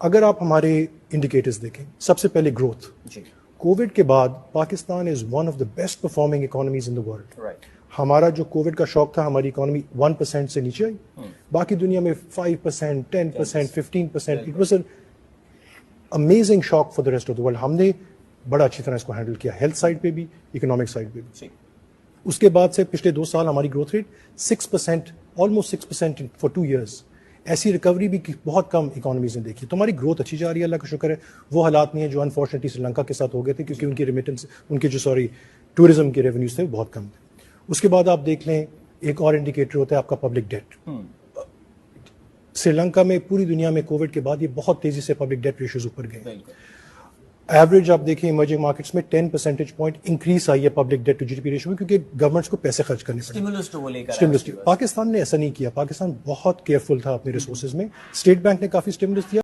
اگر آپ ہمارے انڈیکیٹرز دیکھیں، سب سے پہلے گروتھ. کووڈ کے بعد Pakistan is one of the best performing economies in the world. ہمارا جو کووڈ کا شاک تھا، ہماری اکانومی 1% سے نیچے آئی، باقی دنیا میں 5%، 10%، 15%. It was an amazing shock for the rest of the world. ہم نے بڑا اچھی طرح اس کو ہینڈل کیا، ہیلتھ سائڈ پہ بھی، اکنامک سائڈ پہ بھی. اس کے بعد سے پچھلے 2 سال ہماری growth rate 6%، almost 6% for 2 years. ایسی ریکوری بھی بہت کم اکانومیز نے دیکھی. تو ہماری گروتھ اچھی جا رہی ہے، اللہ کا شکر ہے. وہ حالات نہیں ہیں جو انفارچونیٹلی سری لنکا کے ساتھ ہو گئے تھے، کیونکہ ان کی ریمیٹنس، ان کے جو ٹورزم کے ریونیوز تھے وہ بہت کم تھے. اس کے بعد آپ دیکھ لیں ایک اور انڈیکیٹر ہوتا ہے آپ کا پبلک ڈیٹ. سری لنکا میں پوری دنیا میں کووڈ کے بعد یہ بہت تیزی سے پبلک ڈیٹ ریشیوز اوپر گئے. ایوریج آپ دیکھیں ایمرجنگ مارکیٹس میں 10 percentage point انکریز آئی ہے public debt to G D P ratio میں، کیونکہ گورنمنٹس کو پیسے خرچ کرنے پڑے. پاکستان نے ایسا نہیں کیا. پاکستان بہت کیئرفل تھا اپنے ریسورسز میں. اسٹیٹ بینک نے کافی اسٹیمولس دیا.